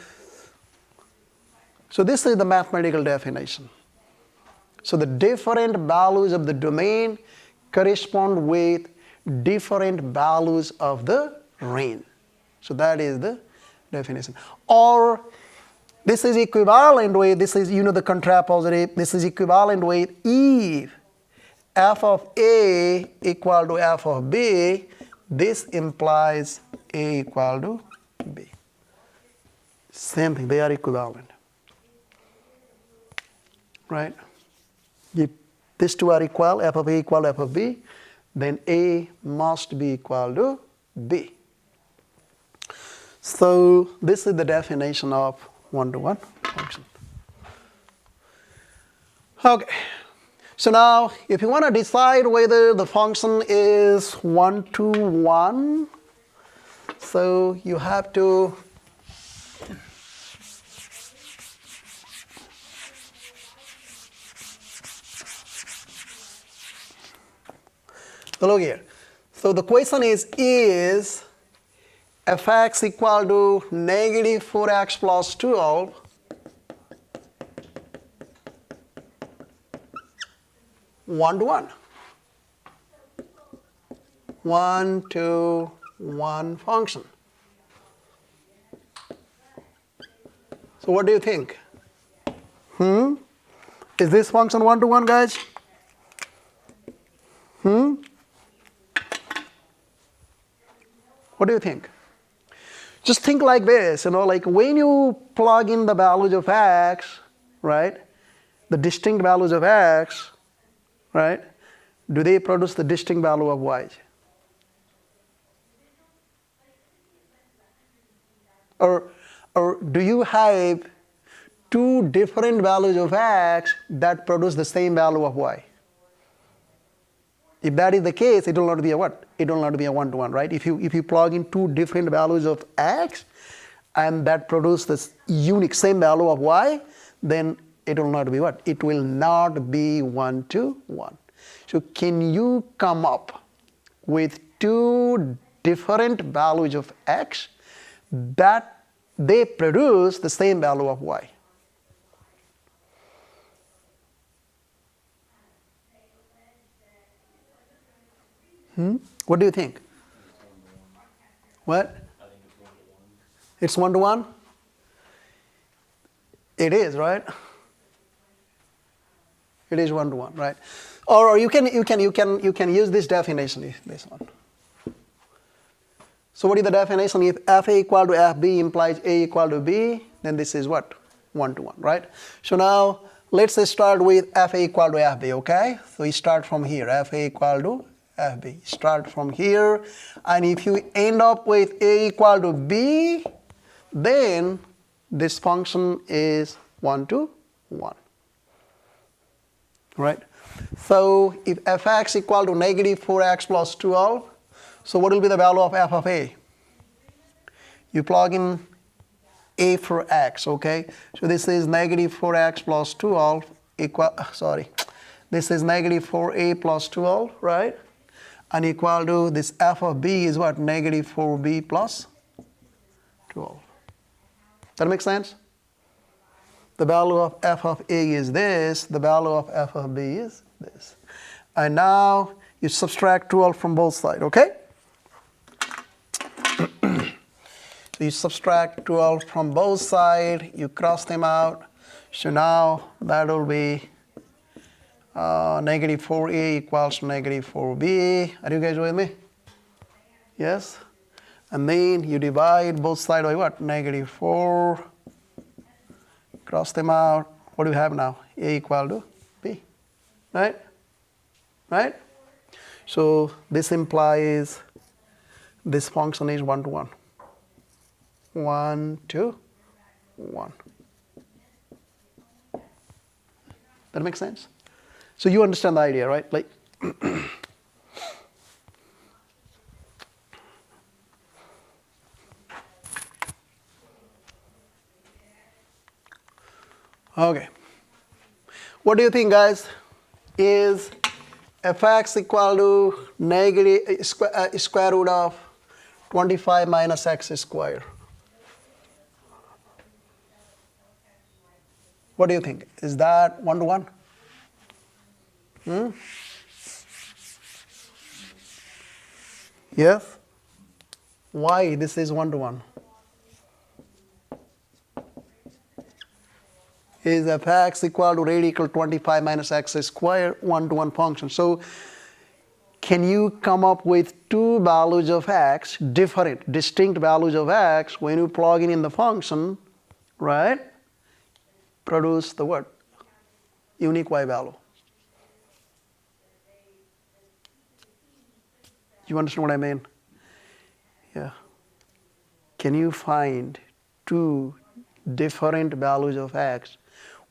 this is the mathematical definition. So the different values of the domain correspond with different values of the range. So that is the definition. Or this is equivalent with, this is, you know, the contrapositive, this is equivalent with if f of A equal to f of B, this implies A equal to B. Same thing, they are equivalent. Right? If these two are equal, f of A equal to f of B, then A must be equal to B. So this is the definition of one-to-one function. Okay. So now, if you want to decide whether the function is one-to-one, so you have to so look here. So the question is fx equal to negative 4x plus 12 one-to-one? One-to-one function. So what do you think? Is this function one-to-one, guys? What do you think? Just think like this, you know, like when you plug in the values of x, right? The distinct values of x, right? Do they produce the distinct value of y? Or do you have two different values of x that produce the same value of y? If that is the case, it will not be a what? It will not be a one-to-one, right? If you plug in two different values of x and that produce this unique same value of y, then it will not be what? It will not be one-to-one. So can you come up with two different values of x that they produce the same value of y? What do you think? What? I think it's one-to-one. It's one-to-one? It is, right? It is one-to-one, right? Or you can use this definition, this one. So what is the definition? If f a equal to f b implies a equal to b, then this is what? One-to-one, right? So now let's start with f a equal to f b, okay? So we start from here, f a equal to f b. Start from here, and if you end up with a equal to b, then this function is one-to-one, right? So if fx equal to negative 4x plus 12, so what will be the value of f of a? You plug in a for x, okay? So this is negative 4x plus 12 equal, this is negative 4a plus 12, right? And equal to this f of b is what? Negative 4b plus 12. That makes sense? The value of f of a is this, the value of f of b is this. And now you subtract 12 from both sides, okay? So you subtract 12 from both sides, you cross them out. So now that will be negative 4a equals to negative 4b. Are you guys with me? Yes? And then you divide both sides by what? Negative 4. Cross them out. What do we have now? A equal to b. Right? Right? So this implies this function is 1 to 1. 1 to 1. That makes sense? So you understand the idea, right? Like okay. What do you think, guys? Is fx equal to negative square root of 25 minus x squared? What do you think? Is that 1 to 1? Yes? Why this is 1 to 1? Is fx equal to radical 25 minus x squared 1 to 1 function. So can you come up with two values of x, different, distinct values of x, when you plug in the function, right? Produce the what? Unique y value. You understand what I mean? Yeah. Can you find two different values of x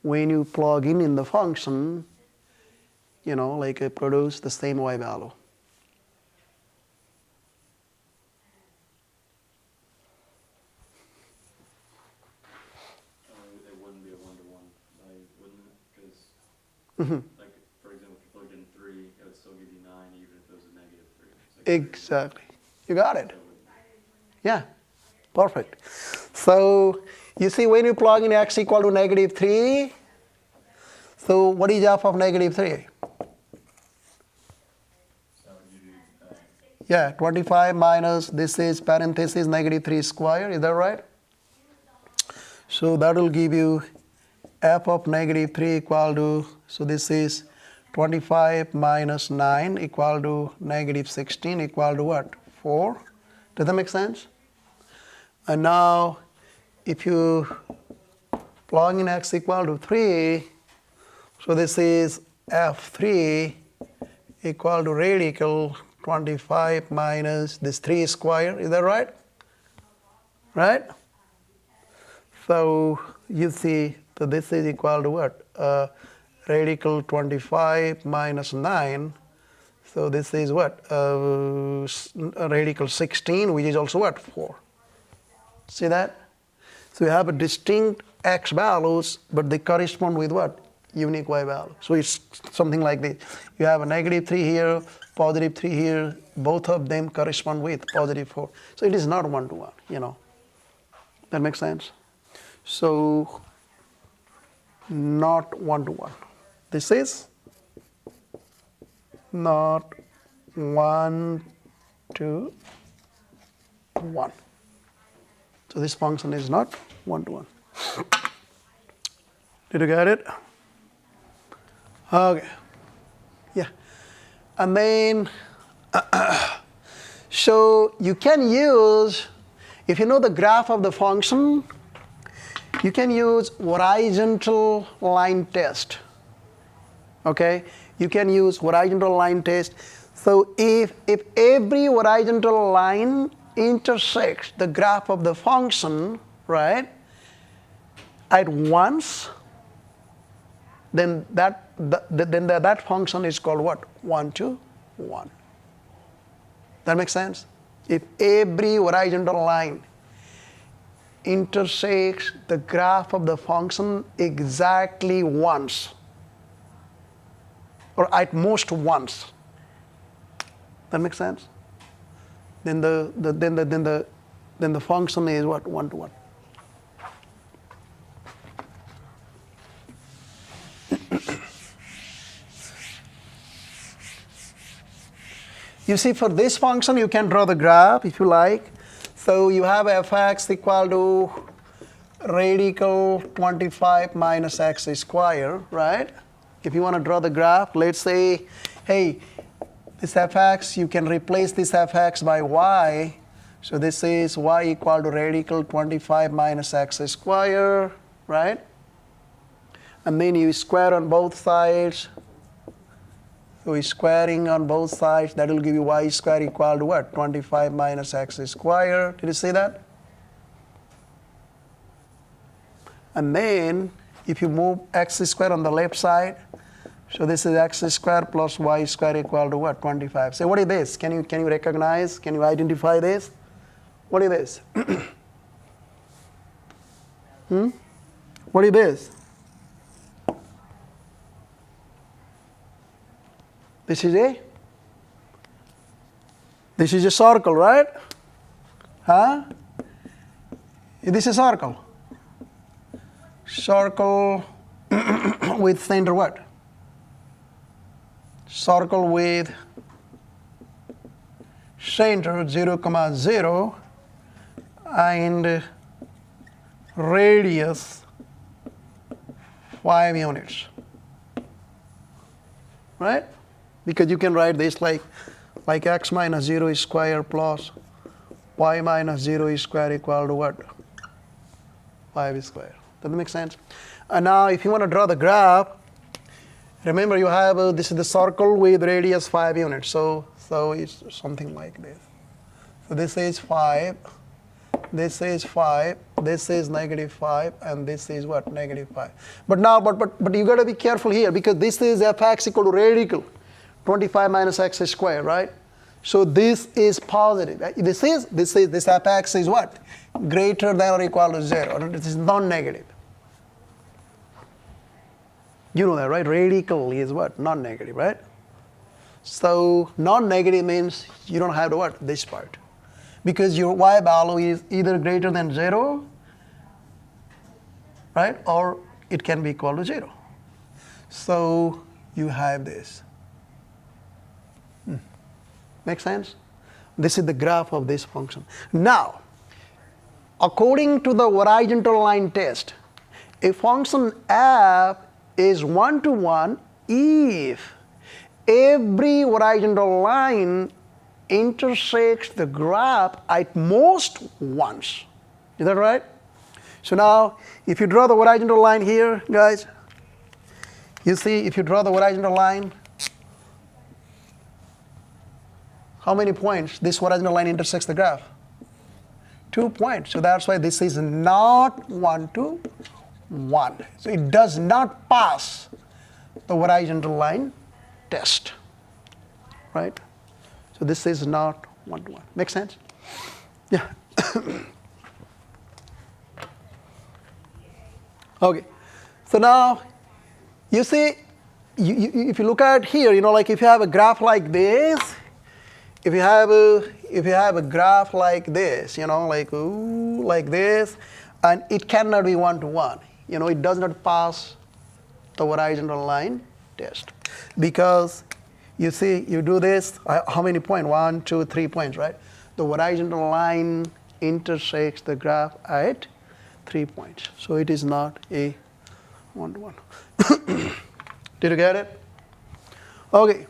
when you plug in the function, you know, like produce the same y value? It wouldn't be a 1 to 1, wouldn't it? Because, like, for example, if you plugged in 3, it would still give you 9, even if it was a negative 3. It's like Exactly. You got it. that would- Yeah. Perfect. So you see when you plug in x equal to negative 3, so what is f of negative 3? So you do, Yeah, 25 minus this is parenthesis negative 3 square, is that right? So that will give you f of negative 3 equal to, so this is 25 minus 9 equal to negative 16 equal to what? 4. Does that make sense? And now if you plug in x equal to 3, so this is f3 equal to radical 25 minus this 3 square, is that right? Right? So you see that this is equal to what? Radical 25 minus 9. So this is what? Radical 16, which is also what? 4. See that? So you have a distinct x values, but they correspond with what? Unique y value. So it's something like this. You have a negative 3 here, positive 3 here. Both of them correspond with positive 4. So it is not 1 to 1, you know. That makes sense? So not 1 to 1. This is not 1 to 1. So this function is not 1 to 1. Did you get it? Okay. Yeah. And then, so you can use, if you know the graph of the function, you can use horizontal line test. Okay? You can use horizontal line test. So if every horizontal line intersects the graph of the function, right, at once, then that function is called what? 1 to 1. That makes sense? If every horizontal line intersects the graph of the function exactly once, or at most once, that makes sense? Then the function is what? 1 to 1. You see, for this function, you can draw the graph if you like. So you have fx equal to radical 25 minus x square, right? If you want to draw the graph, let's say, hey, this fx, you can replace this fx by y. So this is y equal to radical 25 minus x square, right? And then you square on both sides. So squaring on both sides, that will give you y square equal to what? 25 minus x square. Did you see that? And then if you move x square on the left side, so this is x square plus y square equal to what? 25. So what is this? Can you recognize? Can you identify this? What is this? What is this? This is a circle, right? Huh? This is a circle. Circle with center what? Circle with center 0, 0 and radius 5 units. Right? Because you can write this like x minus 0 square plus y minus 0 square equal to what? 5 square. Does that make sense? And now if you want to draw the graph, remember you have this is the circle with radius 5 units. So it's something like this. So this is 5, this is 5, this is negative 5, and this is what? Negative 5. But now, but you got to be careful here because this is fx equal to radical 25 minus x squared, right? So this is positive. This fx is what? Greater than or equal to 0. This is non-negative. You know that, right? Radical is what? Non-negative, right? So non-negative means you don't have to what? This part. Because your y value is either greater than 0, right? Or it can be equal to 0. So you have this. Make sense? This is the graph of this function. Now, according to the horizontal line test, a function f is 1 to 1 if every horizontal line intersects the graph at most once. Is that right? So now, if you draw the horizontal line here, guys, you see if you draw the horizontal line, how many points this horizontal line intersects the graph? 2 points. So that's why this is not 1 to 1. So it does not pass the horizontal line test. Right? So this is not 1 to 1. Make sense? Yeah. Okay. So now, you see, if you look at here, like if you have a graph like this, if you have a graph like this, like this, and it cannot be 1 to 1. It does not pass the horizontal line test because you see, you do this. How many points? 1, 2, 3 points, right? The horizontal line intersects the graph at 3 points, so it is not a 1 to 1. Did you get it? Okay.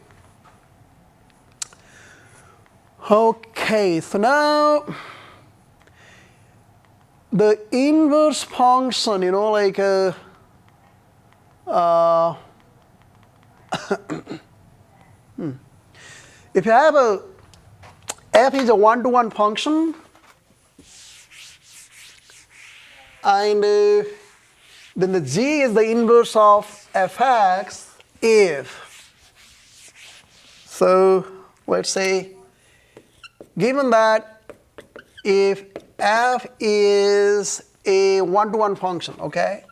Okay, so now the inverse function, if you have f is a 1 to 1 function, and then the g is the inverse of fx if, so let's say, given that if f is a 1 to 1 function, okay?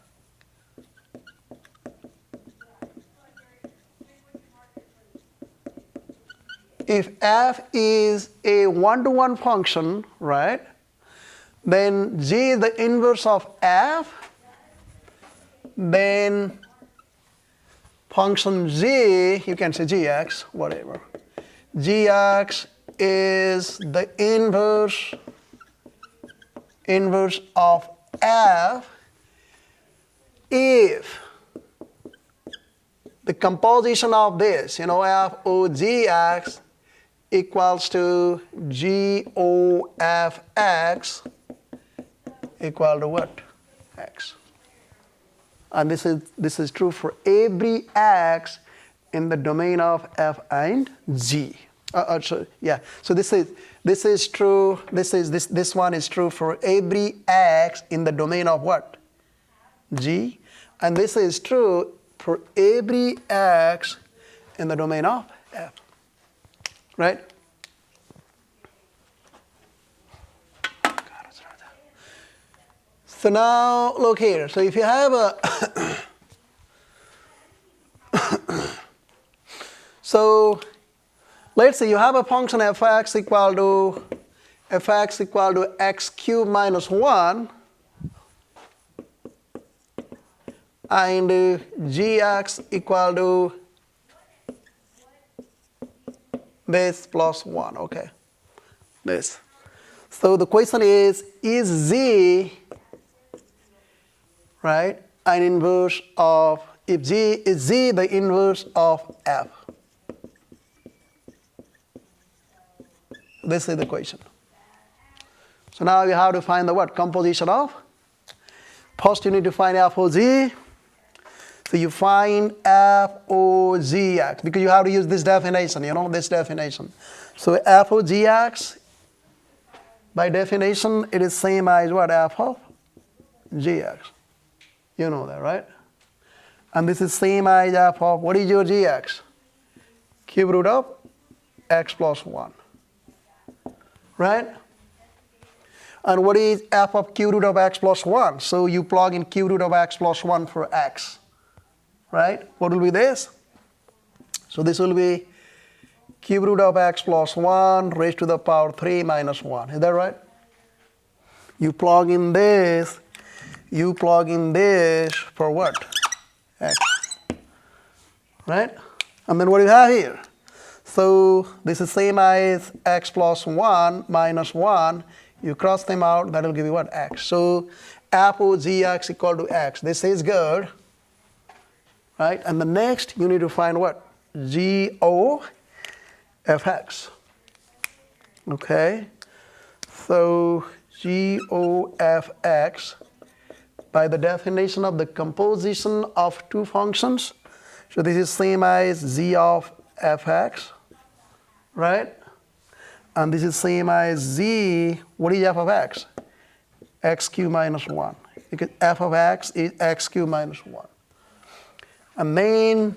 If f is a 1 to 1 function, right, then g is the inverse of f, then function g, you can say gx, whatever, gx is the inverse inverse of f if the composition of this, f o g x equals to g o f x equal to what? X. And this is true for every x in the domain of f and g. So this is true. This one is true for every x in the domain of what? G. And this is true for every x in the domain of f. Right? So now look here. So if you have a so let's say you have a function fx equal to x cubed minus 1 and gx equal to this plus 1, okay, this. So the question is z, right, an inverse of, is z the inverse of f? This is the question. So now you have to find the what? Composition of. First you need to find f o g. So you find f o g x because you have to use this definition, this definition. So f o g x, by definition, it is same as what? F of gx. You know that, right? And this is same as f of, what is your gx? Cube root of x plus 1. Right? And what is f of cube root of x plus 1? So you plug in cube root of x plus 1 for x. Right? What will be this? So this will be cube root of x plus 1 raised to the power 3 minus 1. Is that right? You plug in this for what? X. Right? And then what do you have here? So this is same as x plus 1 minus 1. You cross them out, that will give you what? X. So f o g x equal to x. This is good. Right? And the next you need to find what? G o f x. Okay? So G o f x, by the definition of the composition of two functions, so this is same as z of fx, right? And this is same as z, what is f of x? X cubed minus 1. Because f of x is x cubed minus 1. And then,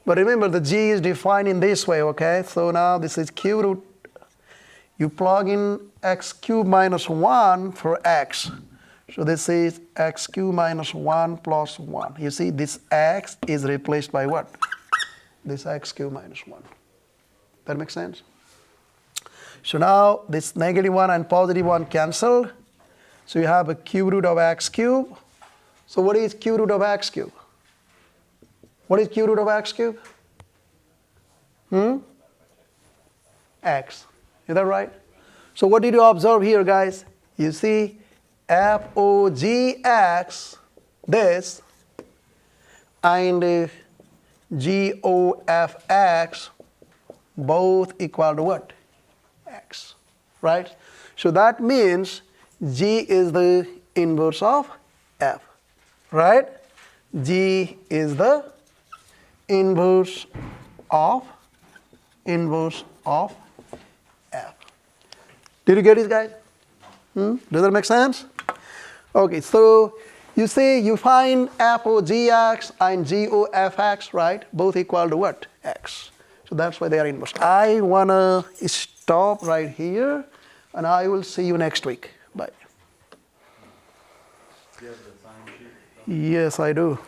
but remember the g is defined in this way, okay? So now this is cube root, you plug in x cubed minus 1 for x. So this is x cubed minus 1 plus 1. You see this x is replaced by what? This x cubed minus 1. That makes sense? So now this negative 1 and positive 1 cancel. So you have a cube root of x cubed. So what is cube root of x cubed? What is cube root of x cubed? X. Is that right? So what did you observe here, guys? You see f o g x, this, and g o f x, both equal to what? X. Right? So that means g is the inverse of f. Right? G is the inverse of f. Did you get it, guys? Does that make sense? Okay, so you say you find f o g x and g o f x, right? Both equal to what? X. So that's why they are inverse. I want to stop right here, and I will see you next week. Bye. Do you have the sign sheet? Yes, I do.